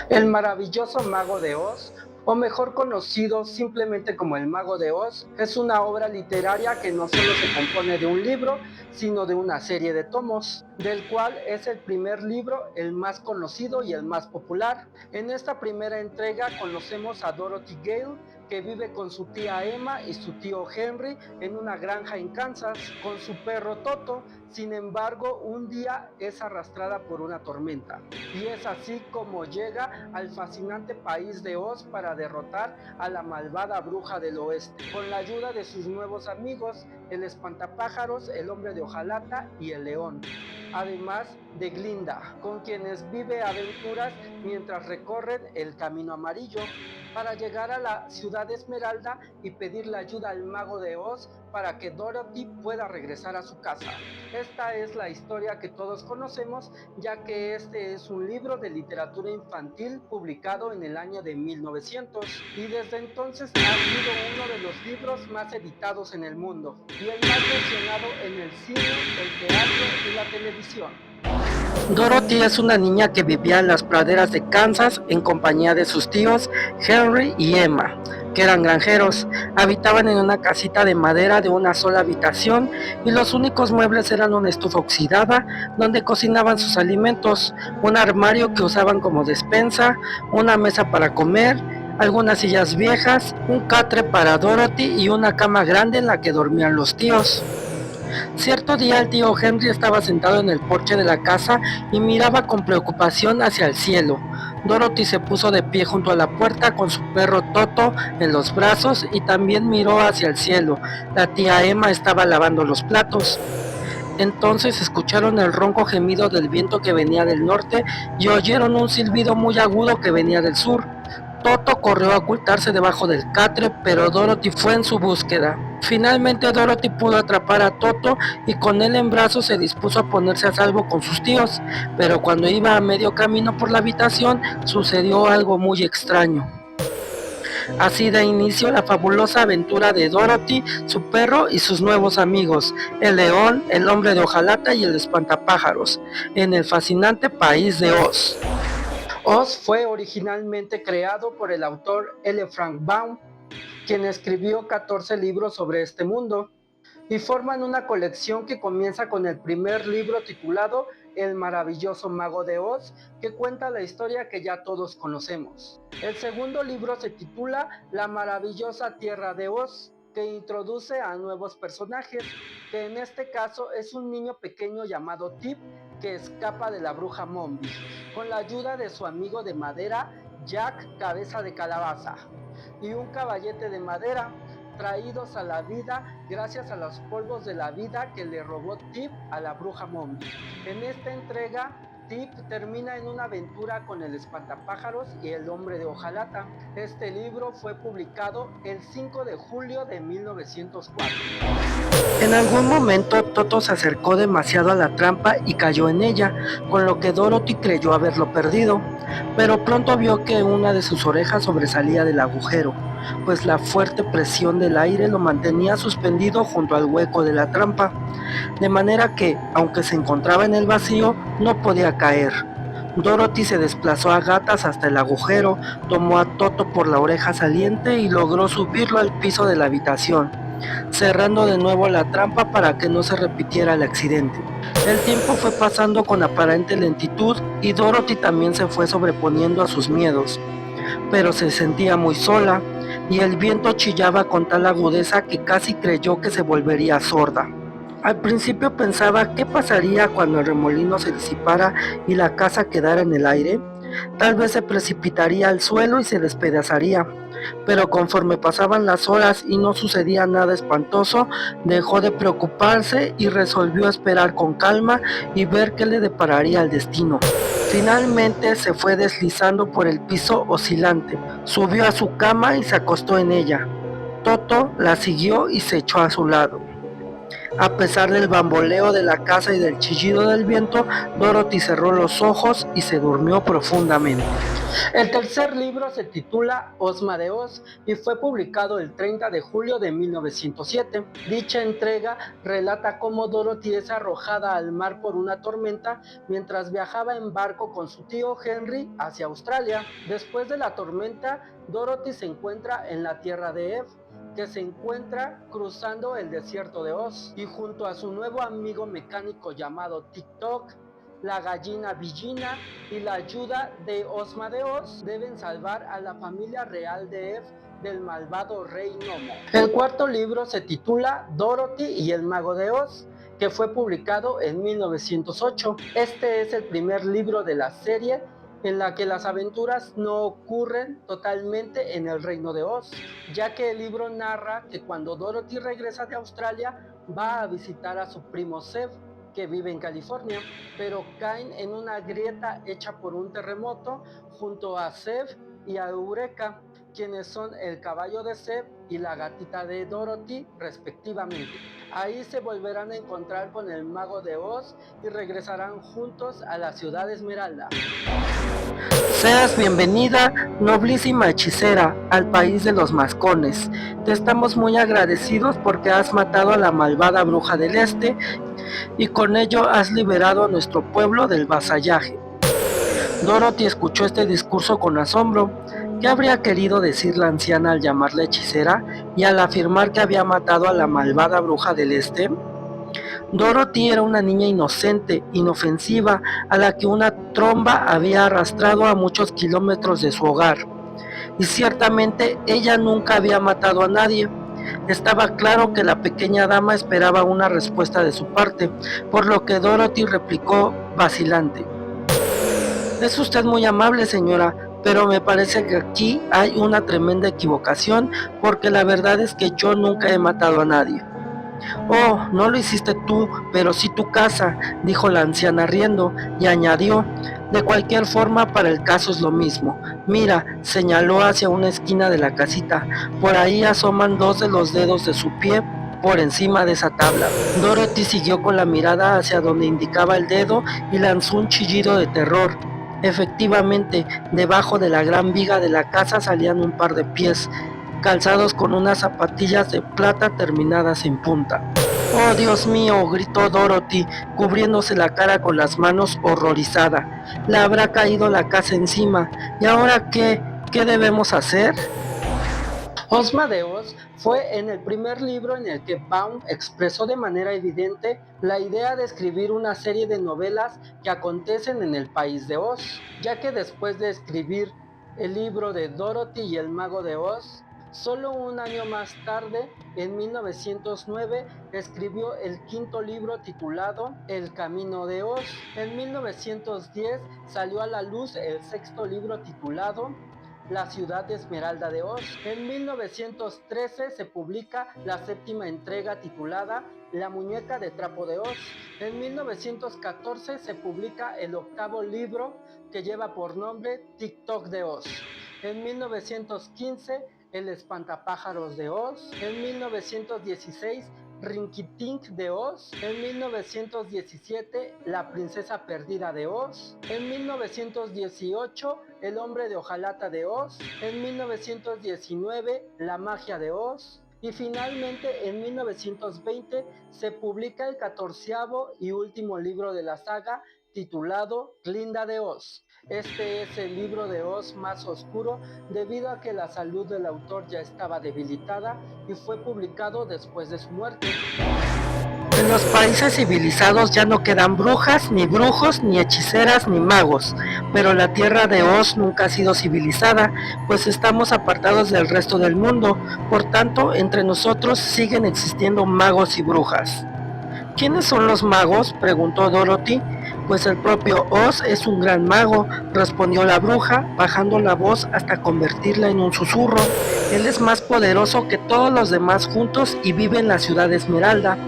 El maravilloso Mago de Oz, o mejor conocido simplemente como El Mago de Oz, es una obra literaria que no solo se compone de un libro, sino de una serie de tomos, del cual es el primer libro el más conocido y el más popular. En esta primera entrega conocemos a Dorothy Gale, que vive con su tía Emma y su tío Henry en una granja en Kansas con su perro Toto. Sin embargo, un día es arrastrada por una tormenta y es así como llega al fascinante país de Oz para derrotar a la malvada bruja del oeste, con la ayuda de sus nuevos amigos, el espantapájaros, el hombre de hojalata y el león, además de Glinda, con quienes vive aventuras mientras recorren el camino amarillo para llegar a la ciudad Esmeralda y pedirle ayuda al mago de Oz para que Dorothy pueda regresar a su casa. Esta es la historia que todos conocemos, ya que este es un libro de literatura infantil publicado en el año de 1900 y desde entonces ha sido uno de los libros más editados en el mundo y el más mencionado en el cine, el teatro y la televisión. Dorothy es una niña que vivía en las praderas de Kansas en compañía de sus tíos Henry y Emma, que eran granjeros. Habitaban en una casita de madera de una sola habitación y los únicos muebles eran una estufa oxidada donde cocinaban sus alimentos, un armario que usaban como despensa, una mesa para comer, algunas sillas viejas, un catre para Dorothy y una cama grande en la que dormían los tíos. Cierto día el tío Henry estaba sentado en el porche de la casa y miraba con preocupación hacia el cielo. Dorothy se puso de pie junto a la puerta con su perro Toto en los brazos y también miró hacia el cielo. La tía Emma estaba lavando los platos. Entonces escucharon el ronco gemido del viento que venía del norte y oyeron un silbido muy agudo que venía del sur. Toto corrió a ocultarse debajo del catre, pero Dorothy fue en su búsqueda. Finalmente Dorothy pudo atrapar a Toto y con él en brazos se dispuso a ponerse a salvo con sus tíos, pero cuando iba a medio camino por la habitación sucedió algo muy extraño. Así da inicio la fabulosa aventura de Dorothy, su perro y sus nuevos amigos, el león, el hombre de hojalata y el espantapájaros, en el fascinante país de Oz. Oz fue originalmente creado por el autor L. Frank Baum, quien escribió 14 libros sobre este mundo, y forman una colección que comienza con el primer libro titulado El maravilloso mago de Oz, que cuenta la historia que ya todos conocemos. El segundo libro se titula La maravillosa tierra de Oz, que introduce a nuevos personajes, que en este caso es un niño pequeño llamado Tip que escapa de la bruja Mombi, con la ayuda de su amigo de madera Jack Cabeza de Calabaza, y un caballete de madera, traídos a la vida gracias a los polvos de la vida que le robó Tip a la bruja Mombi. En esta entrega, Tip termina en una aventura con el espantapájaros y el hombre de hojalata. Este libro fue publicado el 5 de julio de 1904. En algún momento Toto se acercó demasiado a la trampa y cayó en ella, con lo que Dorothy creyó haberlo perdido, pero pronto vio que una de sus orejas sobresalía del agujero, pues la fuerte presión del aire lo mantenía suspendido junto al hueco de la trampa, de manera que, aunque se encontraba en el vacío, no podía caer. Dorothy se desplazó a gatas hasta el agujero, tomó a Toto por la oreja saliente y logró subirlo al piso de la habitación, cerrando de nuevo la trampa para que no se repitiera el accidente. El tiempo fue pasando con aparente lentitud y Dorothy también se fue sobreponiendo a sus miedos, pero se sentía muy sola y el viento chillaba con tal agudeza que casi creyó que se volvería sorda. Al principio pensaba qué pasaría cuando el remolino se disipara y la casa quedara en el aire. Tal vez se precipitaría al suelo y se despedazaría, pero conforme pasaban las horas y no sucedía nada espantoso, dejó de preocuparse y resolvió esperar con calma y ver qué le depararía el destino. Finalmente se fue deslizando por el piso oscilante, subió a su cama y se acostó en ella. Toto la siguió y se echó a su lado. A pesar del bamboleo de la casa y del chillido del viento, Dorothy cerró los ojos y se durmió profundamente. El tercer libro se titula Ozma de Oz y fue publicado el 30 de julio de 1907. Dicha entrega relata cómo Dorothy es arrojada al mar por una tormenta mientras viajaba en barco con su tío Henry hacia Australia. Después de la tormenta, Dorothy se encuentra en la tierra de Ev, que se encuentra cruzando el desierto de Oz, y junto a su nuevo amigo mecánico llamado TikTok, la gallina Villina y la ayuda de Ozma de Oz, deben salvar a la familia real de Ev del malvado rey Gnomo. El cuarto libro se titula Dorothy y el mago de Oz, que fue publicado en 1908. Este es el primer libro de la serie en la que las aventuras no ocurren totalmente en el reino de Oz, ya que el libro narra que cuando Dorothy regresa de Australia va a visitar a su primo Zev, que vive en California, pero caen en una grieta hecha por un terremoto junto a Zev y a Eureka, quienes son el caballo de Zev y la gatita de Dorothy respectivamente. Ahí se volverán a encontrar con el mago de Oz y regresarán juntos a la ciudad Esmeralda. Seas bienvenida, noblísima hechicera, al país de los mascones. Te estamos muy agradecidos porque has matado a la malvada bruja del este y con ello has liberado a nuestro pueblo del vasallaje. Dorothy escuchó este discurso con asombro. ¿Qué habría querido decir la anciana al llamarla hechicera y al afirmar que había matado a la malvada bruja del este? Dorothy era una niña inocente, inofensiva, a la que una tromba había arrastrado a muchos kilómetros de su hogar. Y ciertamente ella nunca había matado a nadie. Estaba claro que la pequeña dama esperaba una respuesta de su parte, por lo que Dorothy replicó vacilante. Es usted muy amable, señora, pero me parece que aquí hay una tremenda equivocación, porque la verdad es que yo nunca he matado a nadie. Oh, no lo hiciste tú, pero sí tu casa, dijo la anciana riendo, y añadió, de cualquier forma para el caso es lo mismo. Mira, señaló hacia una esquina de la casita, por ahí asoman dos de los dedos de su pie por encima de esa tabla. Dorothy siguió con la mirada hacia donde indicaba el dedo y lanzó un chillido de terror. Efectivamente, debajo de la gran viga de la casa salían un par de pies, calzados con unas zapatillas de plata terminadas en punta. ¡Oh, Dios mío!, gritó Dorothy, cubriéndose la cara con las manos horrorizada. ¿Le habrá caído la casa encima? ¿Y ahora qué? ¿Qué debemos hacer? Ozma de Oz fue en el primer libro en el que Baum expresó de manera evidente la idea de escribir una serie de novelas que acontecen en el país de Oz, ya que después de escribir el libro de Dorothy y el mago de Oz, solo un año más tarde, en 1909, escribió el quinto libro titulado El Camino de Oz. En 1910 salió a la luz el sexto libro titulado La ciudad Esmeralda de Oz. En 1913 se publica la séptima entrega titulada La muñeca de trapo de Oz. En 1914 se publica el octavo libro que lleva por nombre TikTok de Oz. En 1915 El espantapájaros de Oz. En 1916 Rinkitink de Oz. En 1917 La princesa perdida de Oz. En 1918 El hombre de hojalata de Oz. En 1919 La magia de Oz. Y finalmente en 1920 se publica el 14º y último libro de la saga titulado Glinda de Oz. Este es el libro de Oz más oscuro debido a que la salud del autor ya estaba debilitada y fue publicado después de su muerte. En los países civilizados ya no quedan brujas, ni brujos, ni hechiceras, ni magos, pero la tierra de Oz nunca ha sido civilizada, pues estamos apartados del resto del mundo, por tanto, entre nosotros siguen existiendo magos y brujas. ¿Quiénes son los magos?, preguntó Dorothy. Pues el propio Oz es un gran mago, respondió la bruja, bajando la voz hasta convertirla en un susurro. Él es más poderoso que todos los demás juntos y vive en la ciudad de Esmeralda.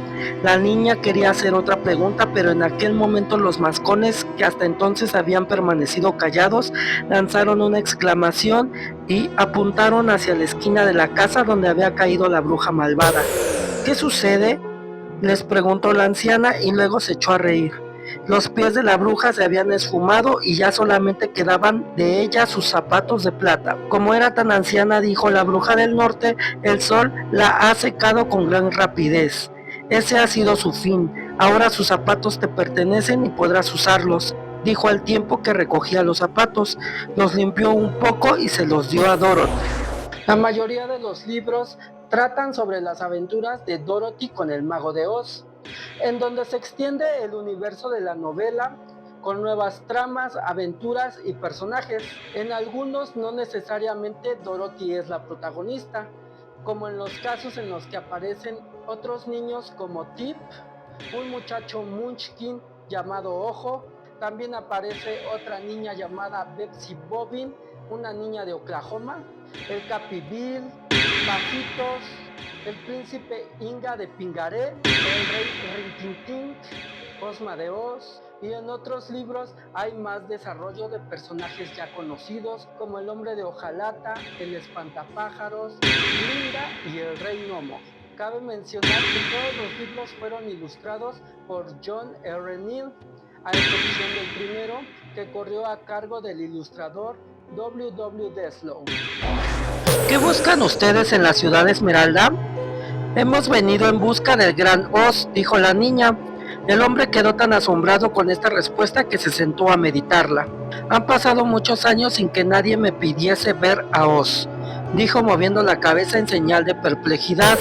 La niña quería hacer otra pregunta, pero en aquel momento los mascones, que hasta entonces habían permanecido callados, lanzaron una exclamación y apuntaron hacia la esquina de la casa donde había caído la bruja malvada. ¿Qué sucede?, les preguntó la anciana y luego se echó a reír. Los pies de la bruja se habían esfumado y ya solamente quedaban de ella sus zapatos de plata. Como era tan anciana, dijo la bruja del norte, el sol la ha secado con gran rapidez. Ese ha sido su fin. Ahora sus zapatos te pertenecen y podrás usarlos, dijo al tiempo que recogía los zapatos. Los limpió un poco y se los dio a Dorothy. La mayoría de los libros tratan sobre las aventuras de Dorothy con el Mago de Oz, en donde se extiende el universo de la novela con nuevas tramas, aventuras y personajes. En algunos no necesariamente Dorothy es la protagonista, como en los casos en los que aparecen otros niños como Tip, un muchacho Munchkin llamado Ojo. También aparece otra niña llamada Betsy Bobbin, una niña de Oklahoma, el Capi Bill, Pajitos, el príncipe Inga de Pingaré, el rey Rintintín, Ozma de Oz, y en otros libros hay más desarrollo de personajes ya conocidos como el hombre de hojalata, el espantapájaros, Linda y el rey Gnomo. Cabe mencionar que todos los libros fueron ilustrados por John R. Neal, a excepción del primero, que corrió a cargo del ilustrador W. W. Deslow. ¿Qué buscan ustedes en la ciudad Esmeralda? Hemos venido en busca del gran Oz, dijo la niña. El hombre quedó tan asombrado con esta respuesta que se sentó a meditarla. Han pasado muchos años sin que nadie me pidiese ver a Oz, dijo moviendo la cabeza en señal de perplejidad.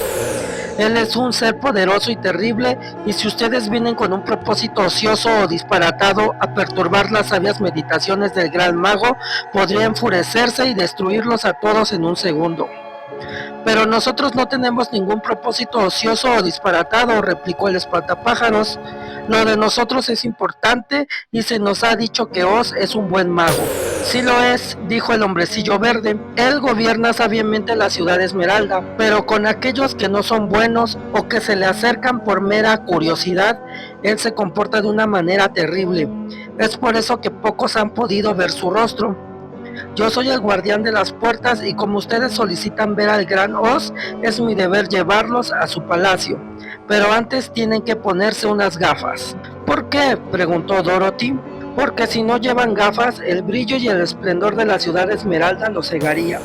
Él es un ser poderoso y terrible, y si ustedes vienen con un propósito ocioso o disparatado a perturbar las sabias meditaciones del gran mago, podría enfurecerse y destruirlos a todos en un segundo. Pero nosotros no tenemos ningún propósito ocioso o disparatado, replicó el espantapájaros. Lo de nosotros es importante y se nos ha dicho que Oz es un buen mago. Sí lo es, dijo el hombrecillo verde. Él gobierna sabiamente la ciudad Esmeralda, pero con aquellos que no son buenos o que se le acercan por mera curiosidad, él se comporta de una manera terrible. Es por eso que pocos han podido ver su rostro. Yo soy el guardián de las puertas y como ustedes solicitan ver al gran Oz, es mi deber llevarlos a su palacio. Pero antes tienen que ponerse unas gafas. ¿Por qué?, preguntó Dorothy. Porque si no llevan gafas, el brillo y el esplendor de la ciudad Esmeralda los cegaría.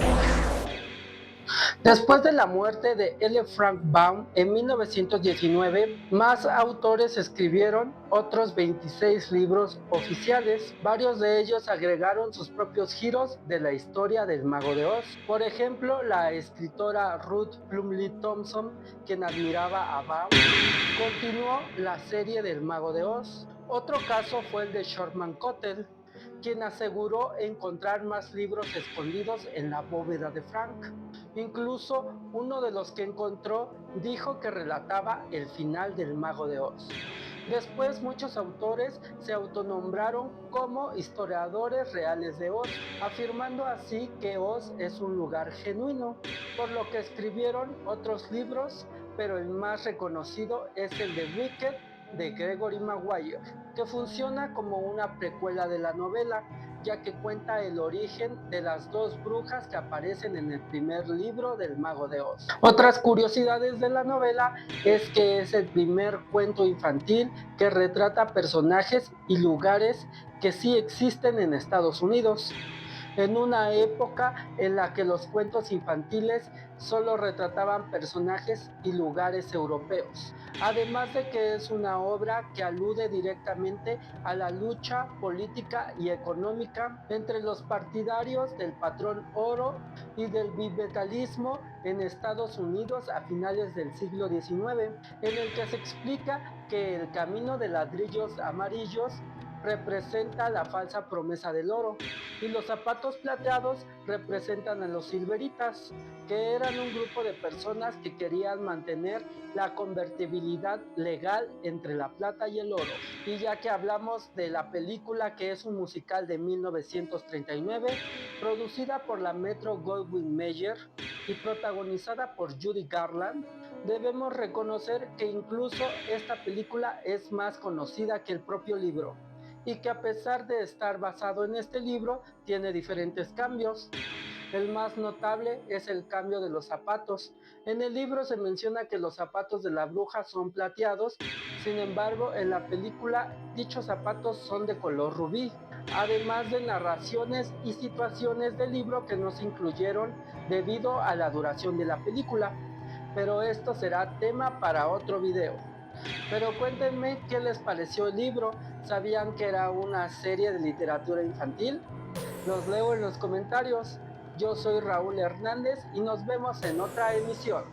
Después de la muerte de L. Frank Baum en 1919, más autores escribieron otros 26 libros oficiales. Varios de ellos agregaron sus propios giros de la historia del Mago de Oz. Por ejemplo, la escritora Ruth Plumly Thompson, quien admiraba a Baum, continuó la serie del Mago de Oz. Otro caso fue el de Sherman Cottle, quien aseguró encontrar más libros escondidos en la bóveda de Frank. Incluso uno de los que encontró dijo que relataba el final del Mago de Oz. Después muchos autores se autonombraron como historiadores reales de Oz, afirmando así que Oz es un lugar genuino, por lo que escribieron otros libros, pero el más reconocido es el de Wicked de Gregory Maguire, que funciona como una precuela de la novela, ya que cuenta el origen de las dos brujas que aparecen en el primer libro del Mago de Oz. Otras curiosidades de la novela es que es el primer cuento infantil que retrata personajes y lugares que sí existen en Estados Unidos, en una época en la que los cuentos infantiles solo retrataban personajes y lugares europeos, además de que es una obra que alude directamente a la lucha política y económica entre los partidarios del patrón oro y del bipedalismo en Estados Unidos a finales del siglo XIX, en el que se explica que el camino de ladrillos amarillos representa la falsa promesa del oro y los zapatos plateados representan a los silveritas, que eran un grupo de personas que querían mantener la convertibilidad legal entre la plata y el oro. Y ya que hablamos de la película, que es un musical de 1939, producida por la Metro Goldwyn Mayer y protagonizada por Judy Garland, debemos reconocer que incluso esta película es más conocida que el propio libro. y que a pesar de estar basado en este libro, tiene diferentes cambios. El más notable es el cambio de los zapatos. En el libro se menciona que los zapatos de la bruja son plateados, sin embargo en la película dichos zapatos son de color rubí, además de narraciones y situaciones del libro que no se incluyeron debido a la duración de la película. Pero esto será tema para otro video. Pero cuéntenme qué les pareció el libro. ¿Sabían que era una serie de literatura infantil? Los leo en los comentarios. Yo soy Raúl Hernández y nos vemos en otra emisión.